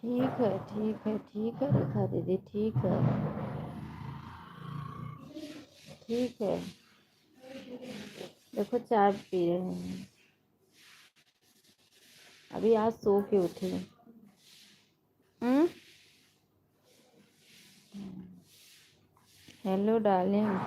ठीक है, ठीक है, ठीक है रेखा दीदी, ठीक है, ठीक है। देखो चाय पी रहे हैं, अभी आज सो के उठे। Hello darling.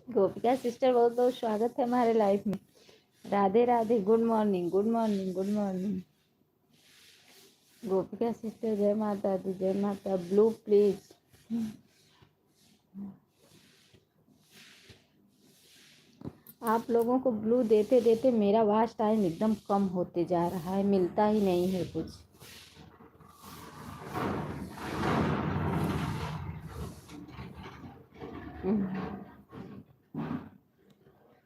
गोपिका सिस्टर, बहुत बहुत स्वागत है हमारे लाइफ में। Radhe Radhe, good morning, good morning, good morning. गोपिका सिस्टर, जय माता दी, जय माता। Blue please. आप लोगों को ब्लू देते देते मेरा वॉच टाइम एकदम कम होते जा रहा है, मिलता ही नहीं है कुछ।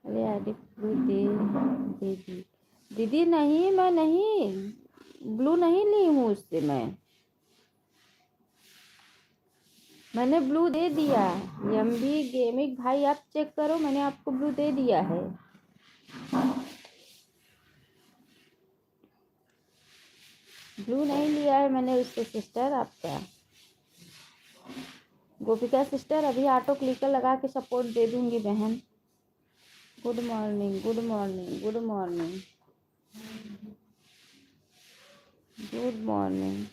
अरे अरे ब्लू दे दी दीदी। नहीं, मैं नहीं, ब्लू नहीं ली हूँ उससे। मैंने ब्लू दे दिया। एमबी गेमिंग भाई, आप चेक करो, मैंने आपको ब्लू दे दिया है। ब्लू नहीं लिया है मैंने उससे सिस्टर आपका। गोपिका सिस्टर अभी ऑटो क्लिकर लगा के सपोर्ट दे दूंगी बहन। Good morning, good morning, good morning, good morning.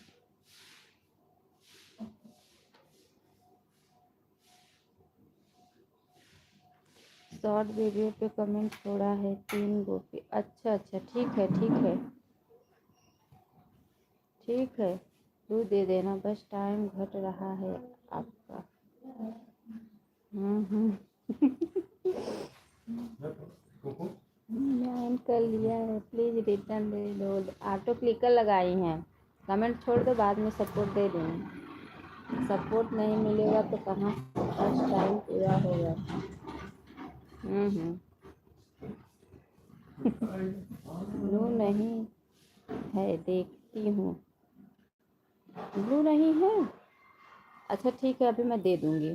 Short video पे कमेंट छोड़ा है 3 गोपी। अच्छा अच्छा, ठीक है ठीक है ठीक है, तू दे देना, बस टाइम घट रहा है आपका। ज्वाइन कर लिया है, प्लीज़ रिटर्न दे दो। ऑटो क्लिकर लगाई हैं, कमेंट छोड़ दो, बाद में सपोर्ट दे दूँगी। सपोर्ट नहीं मिलेगा तो कहाँ फर्स्ट टाइम पूरा होगा। ब्लू नहीं है, देखती हूँ। ब्लू नहीं है, अच्छा ठीक है, अभी मैं दे दूँगी।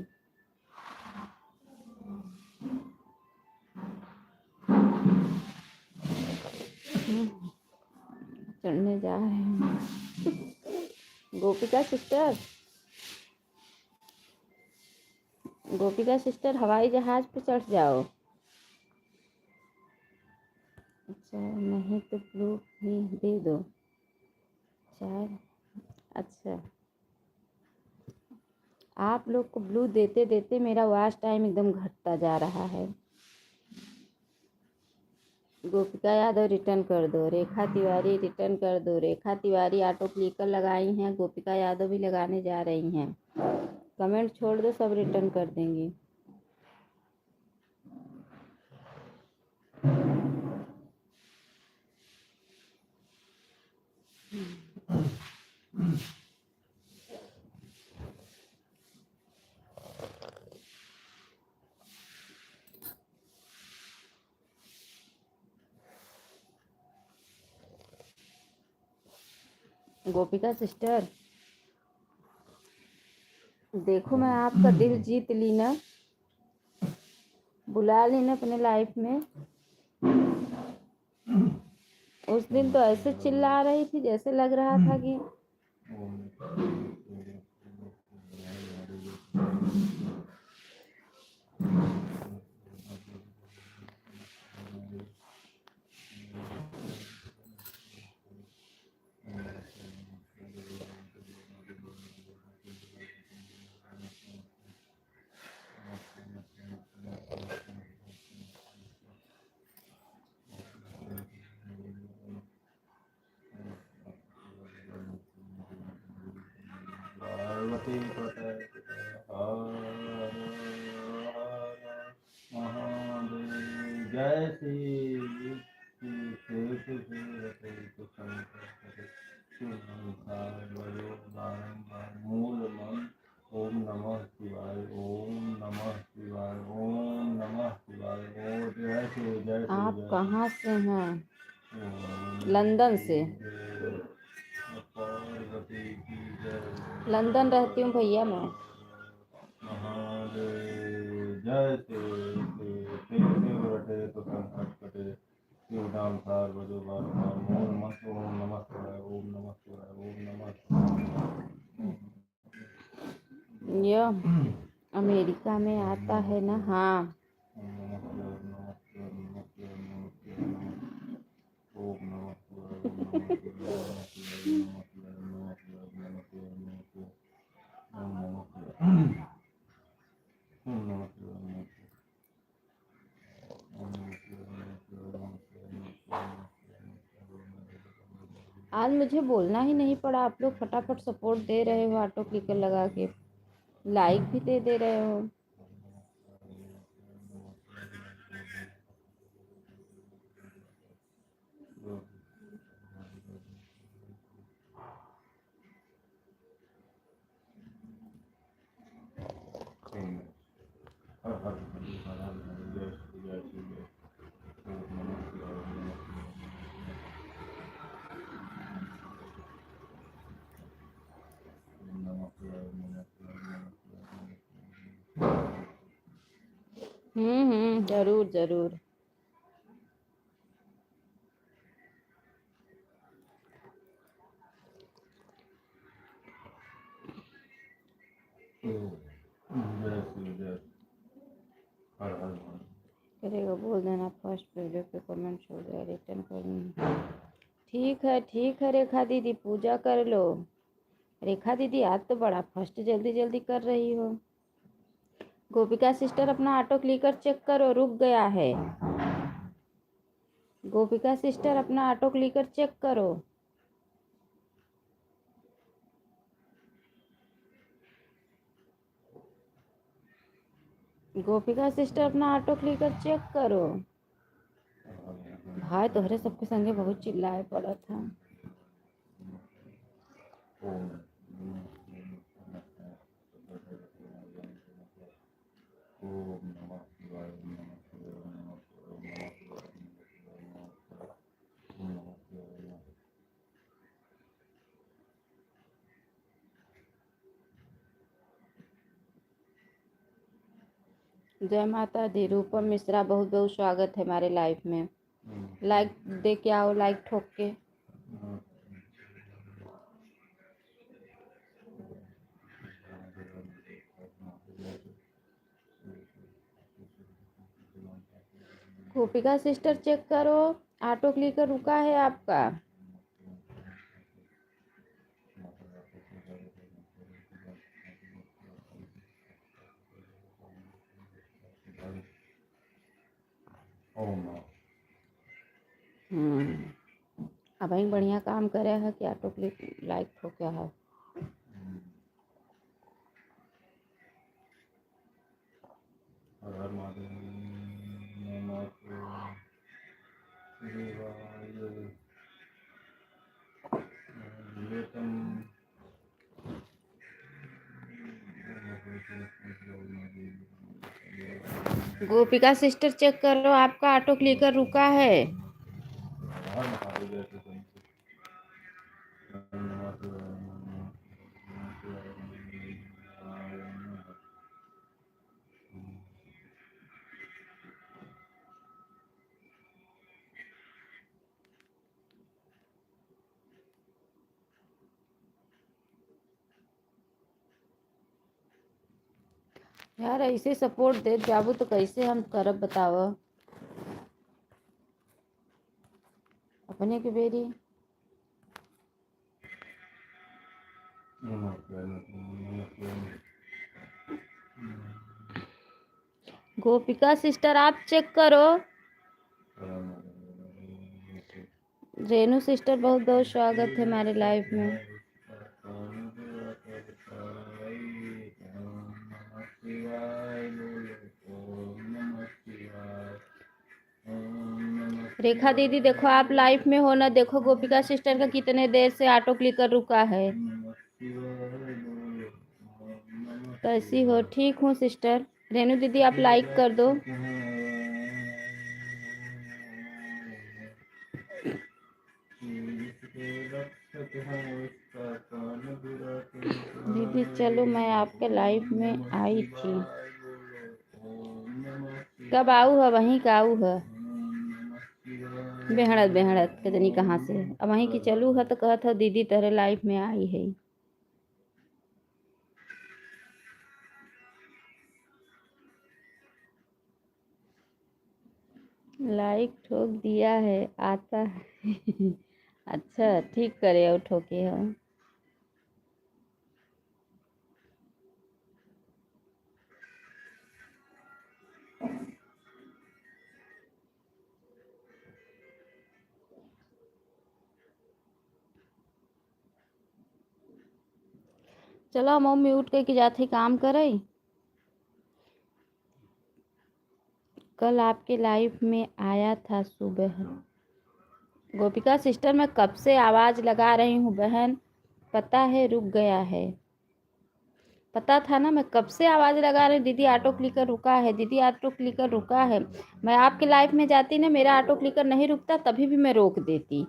चढ़ने जा रहे हैं गोपिका सिस्टर। गोपिका सिस्टर हवाई जहाज पे चढ़ जाओ। अच्छा नहीं तो ब्लू ही दे दो। चार, अच्छा आप लोग को ब्लू देते देते मेरा वॉच टाइम एकदम घटता जा रहा है। गोपिका यादव रिटर्न कर दो, रेखा तिवारी रिटर्न कर दो। रेखा तिवारी ऑटो क्लिकर लगाई हैं, गोपिका यादव भी लगाने जा रही हैं। कमेंट छोड़ दो, सब रिटर्न कर देंगी। गोपिका सिस्टर देखो, मैं आपका दिल जीत ली ना, बुला ली ना अपने लाइफ में। उस दिन तो ऐसे चिल्ला रही थी जैसे लग रहा था कि जय श्री मूल मन ओम नमः शिवाय, ओम नमः शिवाय, ओम नमः शिवाय। ओ जय श्री, जय श्री। आप कहाँ से हैं? लंदन से। लंदन रहती हूँ भैया मैं। महादेव जय श्री रटे तो संकट कटे, शिव नाम सार बजो बार बार। मूल मंत्र ओम नमः शिवाय, ओम नमः शिवाय, ओम नमः शिवाय। यह अमेरिका में आता है ना। हाँ आज मुझे बोलना ही नहीं पड़ा, आप लोग फटाफट सपोर्ट दे रहे हो, ऑटो क्लिकर लगा के लाइक भी दे रहे हो। जरूर जरूर। जय श्री जय हर हर महादेव। करेगा बोल देना, फर्स्ट वीडियो पे कमेंट छोड़ दिया, रिटर्न कर। ठीक है रेखा दीदी, पूजा कर लो। रेखा दीदी आज तो बड़ा फर्स्ट जल्दी जल्दी कर रही हो। गोपिका सिस्टर अपना ऑटो क्लिकर चेक करो, रुक गया है। गोपिका सिस्टर अपना ऑटो क्लिकर चेक करो। गोपिका सिस्टर अपना ऑटो क्लिकर चेक करो। भाई तोहरे सबके संगे बहुत चिल्लाए पड़ा था। ओम नमः शिवाय, ओम नमः शिवाय, ओम नमः शिवाय, ओम नमः शिवाय। जय माता दी। रूपम मिश्रा, बहुत बहुत स्वागत है हमारे लाइफ में। लाइक दे के आओ, लाइक ठोक के। गोपिका सिस्टर चेक करो, ऑटो क्लिकर रुका है आपका। अब ही बढ़िया काम करे है कि ऑटो क्लिक लाइक ठोका है। हर हर महादेव। नमः शिवाय। गोपिका सिस्टर चेक करो, आपका ऑटो क्लिकर रुका है। यार ऐसे सपोर्ट दे जाबू तो कैसे हम करब बताओ अपने के बेरी। गोपिका सिस्टर आप चेक करो। रेनू सिस्टर, बहुत बहुत स्वागत है हमारे लाइफ में। रेखा दीदी देखो आप लाइफ में हो ना, देखो गोपिका सिस्टर का कितने देर से ऑटो क्लिकर रुका है। कैसी हो? ठीक हूँ सिस्टर। रेनू दीदी आप लाइक कर दो। दीदी चलो मैं आपके लाइफ में आई थी। कब आऊ है? वहीं का आऊ है बेहड़त बेहड़त के तनी कहाँ से। अब वहीं की चलू है तो कहत हो दीदी तेरे लाइफ में आई है। लाइक ठोक दिया है, आता है। अच्छा ठीक करे और ठोके हम। चलो हम मम्मी उठ के जाते काम करे। कल आपके लाइफ में आया था सुबह। गोपिका सिस्टर मैं कब से आवाज़ लगा रही हूँ बहन, पता है रुक गया है। पता था ना, मैं कब से आवाज़ लगा रही हूँ दीदी ऑटो क्लिकर रुका है, दीदी ऑटो क्लिकर रुका है। मैं आपके लाइफ में जाती ना, मेरा ऑटो क्लिकर नहीं रुकता तभी भी मैं रोक देती।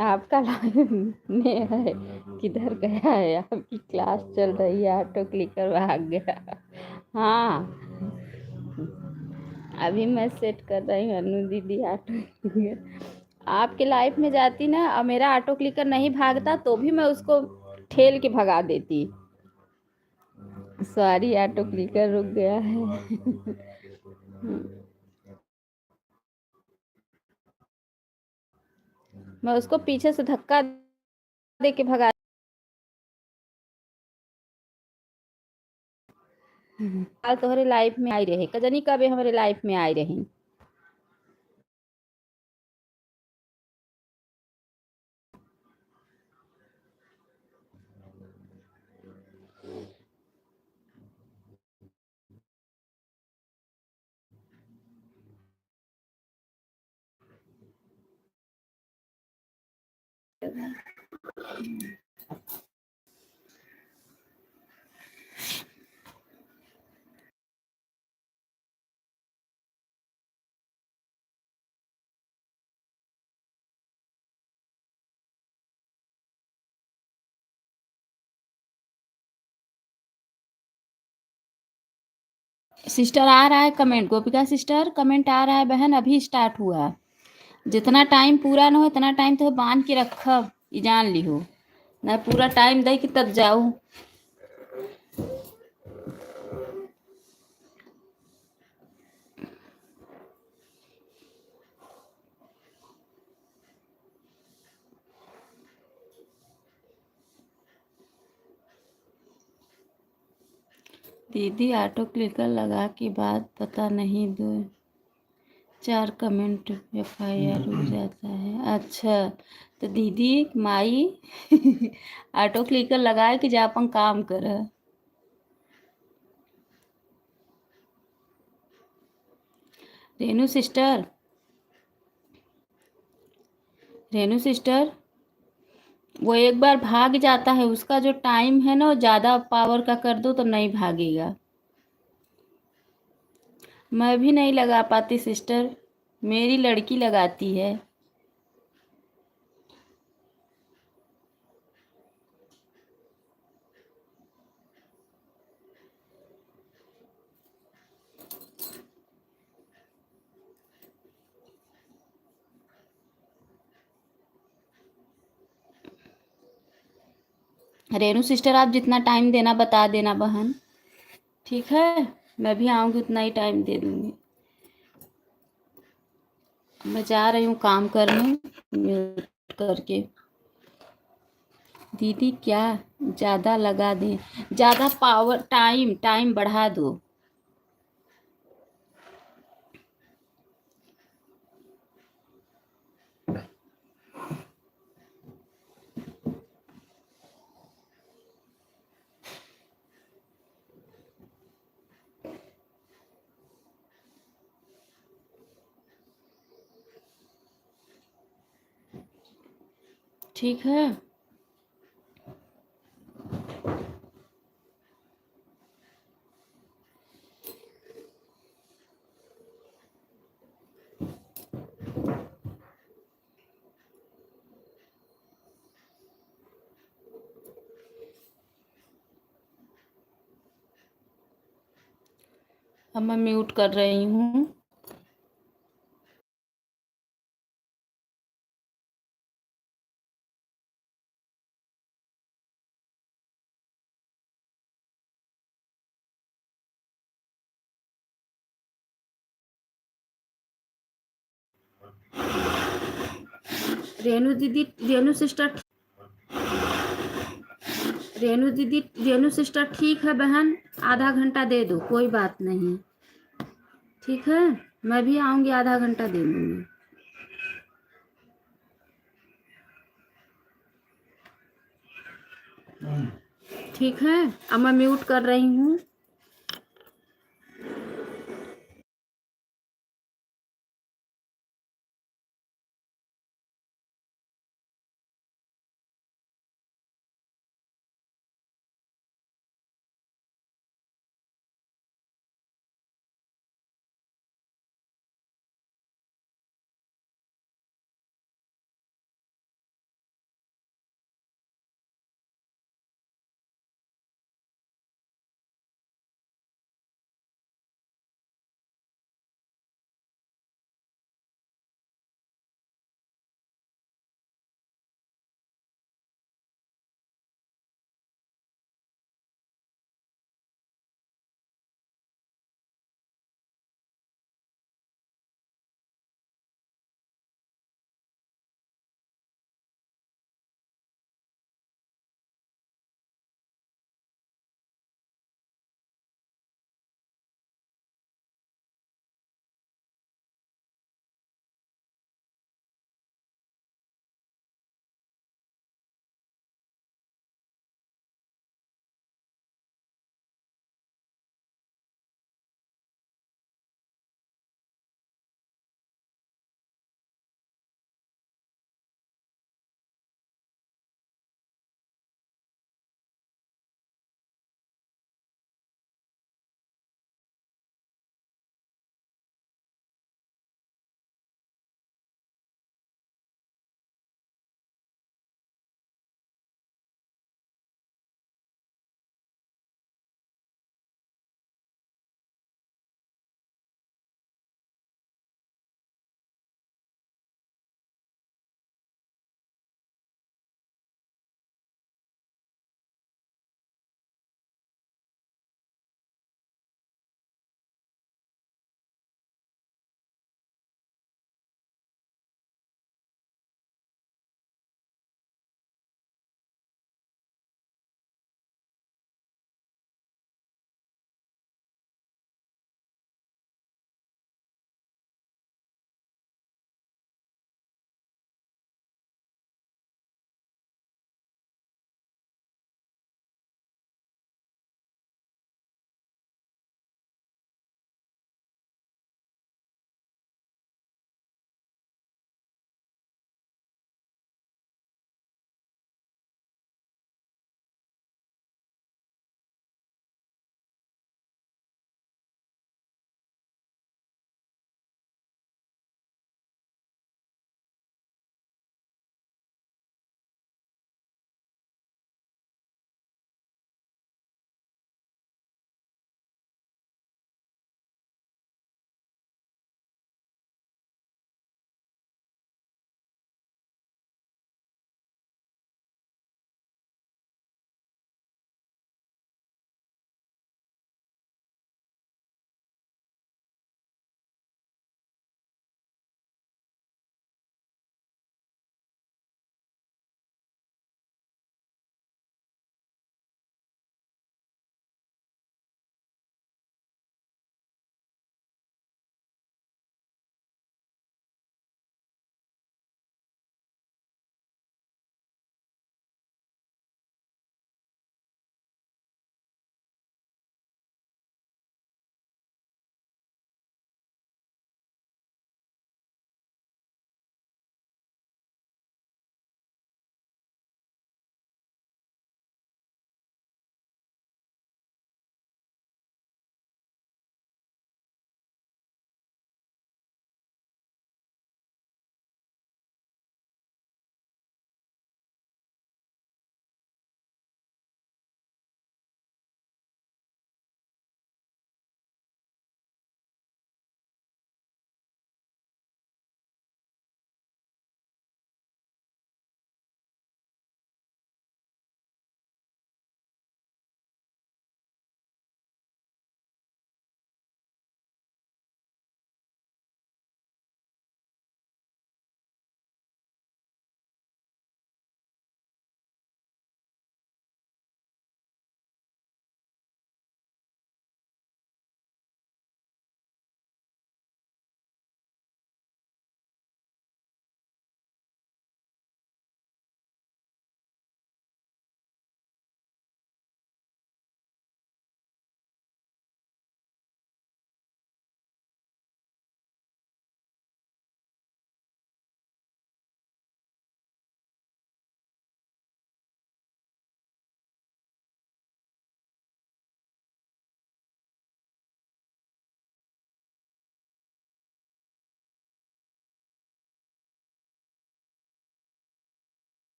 आपका लाइफ में है किधर गया है? आपकी क्लास चल रही है, ऑटो क्लिकर भाग गया। हाँ अभी मैं सेट कर रही हूँ अनु दीदी ऑटो क्लिकर। आपके लाइफ में जाती ना और मेरा ऑटो क्लिकर नहीं भागता तो भी मैं उसको ठेल के भगा देती। सॉरी ऑटो क्लिकर रुक गया है। मैं उसको पीछे से धक्का दे के भगा। काल तोहरे लाइफ में आई रहे कजनी कबे हमारे लाइफ में आई रही। सिस्टर आ रहा है कमेंट, गोपिका सिस्टर कमेंट आ रहा है बहन, अभी स्टार्ट हुआ है। जितना टाइम पूरा न हो इतना टाइम तो बांध के रखब, ई जान लिहो ना, पूरा टाइम दे के तब जाऊ। दीदी ऑटो क्लिकर लगा के बाद पता नहीं दो 4 कमेंट FIR रुक जाता है। अच्छा तो दीदी माई ऑटो क्लिकर लगाए कि जा अपन काम कर। रेनू सिस्टर, रेनू सिस्टर वो एक बार भाग जाता है, उसका जो टाइम है ना वो ज़्यादा पावर का कर दो तो नहीं भागेगा। मैं भी नहीं लगा पाती सिस्टर, मेरी लड़की लगाती है। रेनू सिस्टर आप जितना टाइम देना बता देना बहन, ठीक है? मैं भी आऊँगी उतना ही टाइम दे दूँगी। मैं जा रही हूँ काम करने, म्यूट करके। दीदी क्या ज़्यादा लगा दें, ज़्यादा पावर टाइम टाइम बढ़ा दो। ठीक है? अब मैं म्यूट कर रही हूँ। रेनू दीदी, रेनू सिस्टर, रेनू दीदी, रेनू सिस्टर ठीक है बहन, आधा घंटा दे दो, कोई बात नहीं। ठीक है, मैं भी आऊँगी, आधा घंटा दे दूँगी। ठीक है, अब मैं म्यूट कर रही हूँ।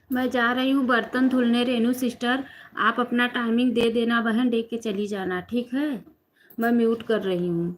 मैं जा रही हूँ बर्तन धुलने रेनू सिस्टर। आप अपना टाइमिंग दे देना बहन, देख के चली जाना, ठीक है। मैं म्यूट कर रही हूँ।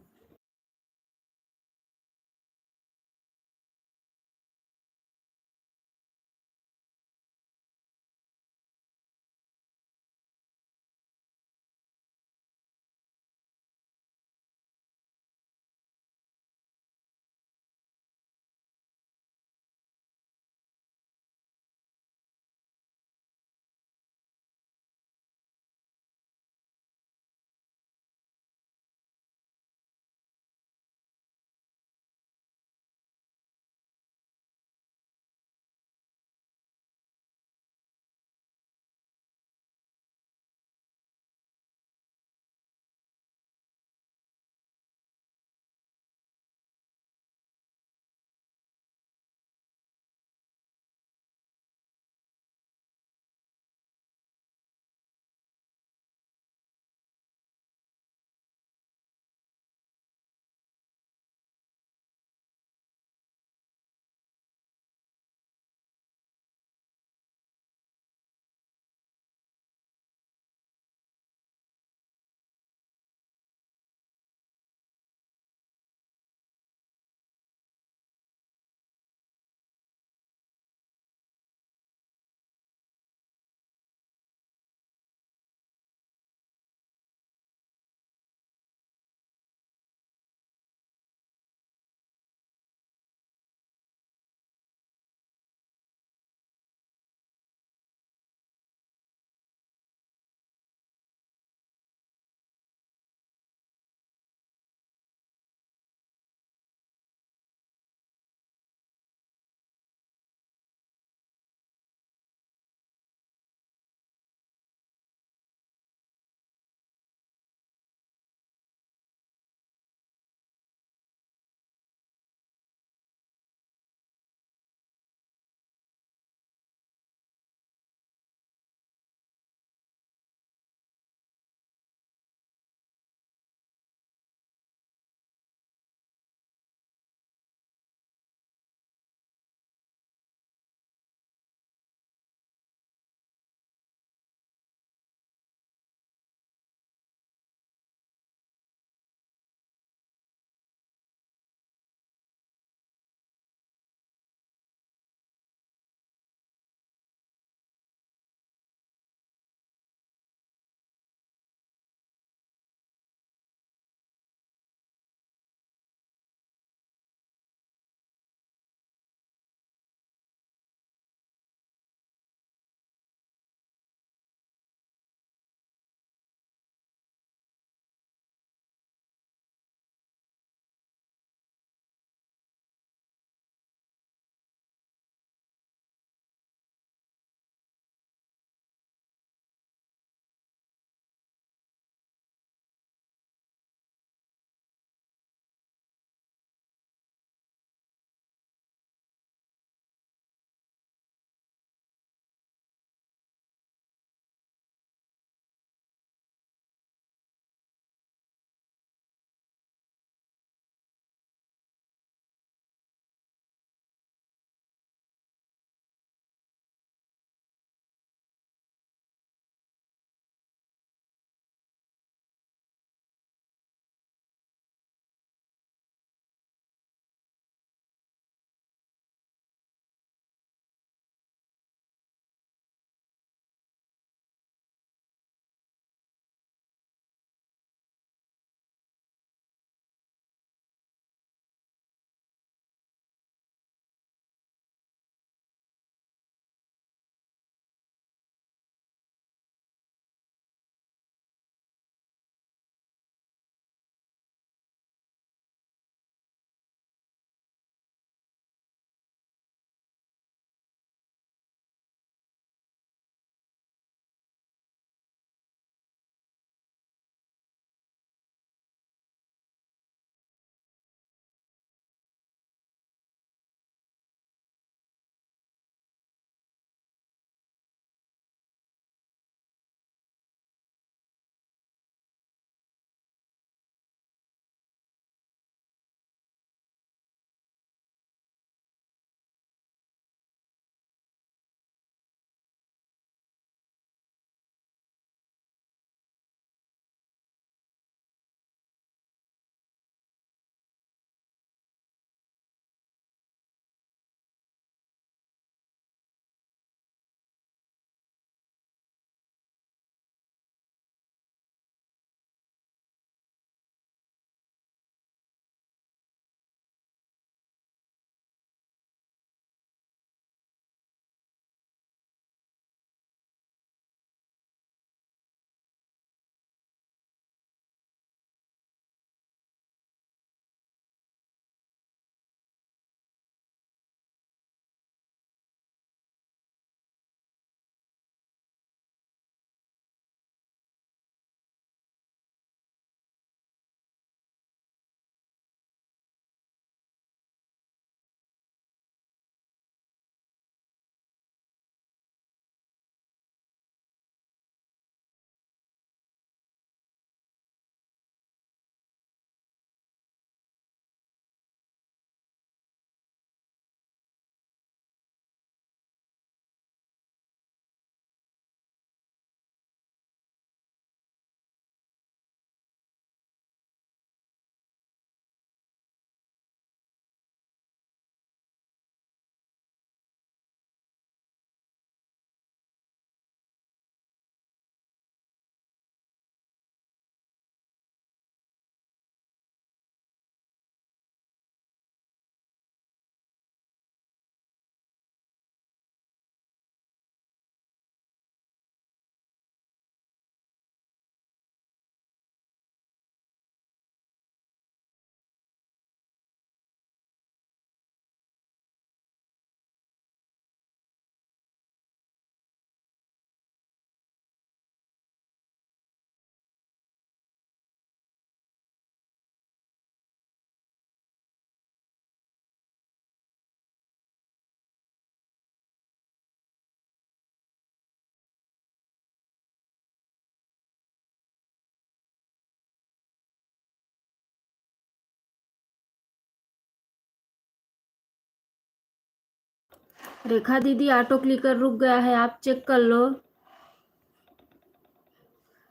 रेखा दीदी ऑटो क्लिकर रुक गया है, आप चेक कर लो।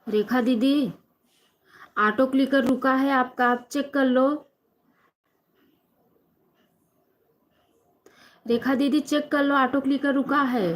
रेखा दीदी ऑटो क्लिकर रुका है आपका, आप चेक कर लो। रेखा दीदी चेक कर लो, ऑटो क्लिकर रुका है।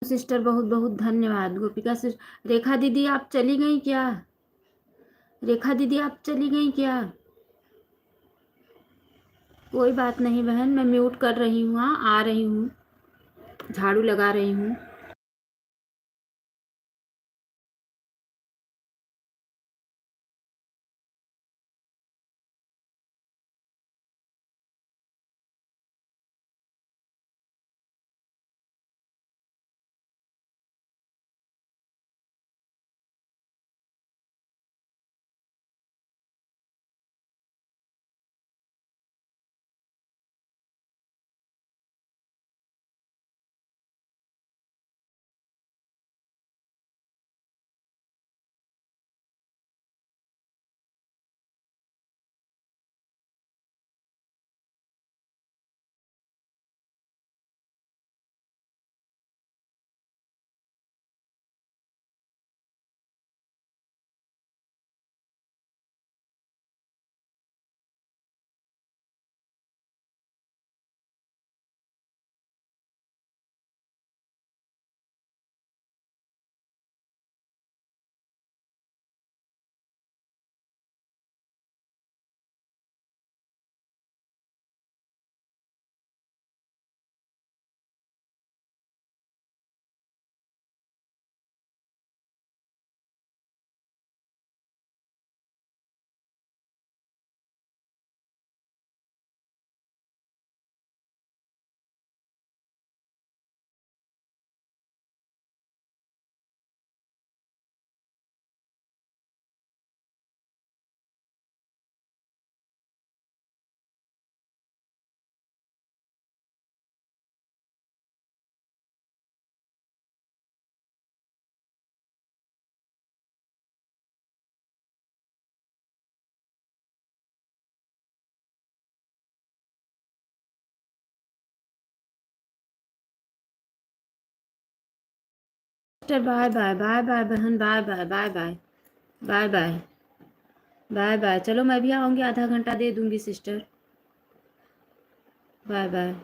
सिस्टर, बहुत बहुत धन्यवाद। गोपिका सिस्टर, रेखा दीदी आप चली गई क्या? रेखा दीदी आप चली गई क्या? कोई बात नहीं बहन, मैं म्यूट कर रही हूँ। हाँ, आ रही हूँ, झाड़ू लगा रही हूँ। Sister bye bye, bye bye बहन, bye bye, bye bye, bye bye, bye bye. चलो मैं भी आऊँगी, आधा घंटा दे दूँगी सिस्टर। Bye bye.